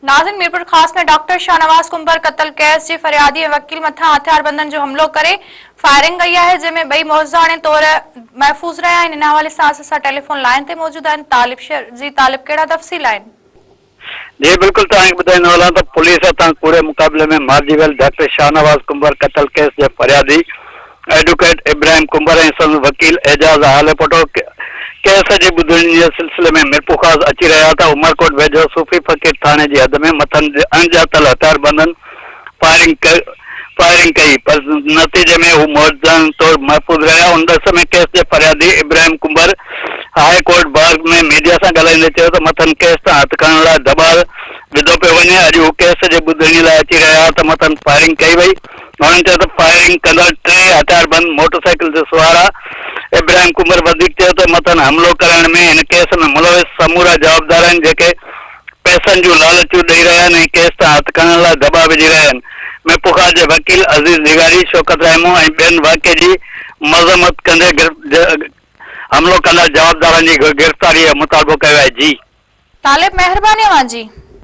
नाज़रीन, मीरपुर खास में डॉक्टर शाहनवाज कुंबर कत्ल केस जी फरियादी ऐं वकील मथां हथियारबंदनि जो हमलो करे फायरिंग कई है, जंहिंमें ॿई मुहज़ाने तौर महफ़ूज़ रहिया आहिनि। इन हवाले सां असां टेलीफोन लाइन ते मौजूद आहिनि तालिब शेर जी। तालिब, कहिड़ा तफ़सील आहिनि? जी बिल्कुल, ॿुधाईंदो हलां त पुलिस तां पूरे मुक़ाबले में मारिजी वियल डॉक्टर शाहनवाज कुंबर कत्ल केस जे फरियादी एडवोकेट इब्राहिम कुंबर ऐं संदसि वकील एजाज़ हाले पटो केस जी ॿुधणी जे सिलसिले में मीरपुर खास अची रहिया त उमरकोट वेझो सूफ़ी फ़कीर थाणे जी हद में मथनि अणॼातल हथियारबंदनि फायरिंग कई, पर नतीजे में हू मुअज़्ज़न तौर महफ़ूज़ रहिया। उन समय केस जे फरियादी Ibrahim comber high court bar में मीडिया से ॻाल्हाईंदे चयो त मथनि केस तां हथ करण लाइ दबाव विधो पियो वञे। अॼु हू केस जे ॿुधणी लाइ अची रहिया त मथनि फायरिंग कई वई। उन्हनि चयो त फायरिंग कंदड़ 3 हथियारबंद मोटरसाइकिल ते सुवार। इब्राहिम कुंबर वधीक चयो त मथनि हमलो करण में हिन केस में मुलविस समूरा जवाबदार आहिनि, जेके पैसनि जूं लालचूं ॾेई रहिया आहिनि ऐं केस तां हथ करण लाइ दबाव विझी रहिया आहिनि। मीरपुर खास जे वकील अज़ीज़ निगारी, शौकत रहमो ऐं ॿियनि वाक़े जी मज़म्मत कंदे हमलो कंदड़ जवाबदारनि जी गिरफ़्तारी जो मुतालबो कयो आहे। जी तालिब, महिरबानी जी।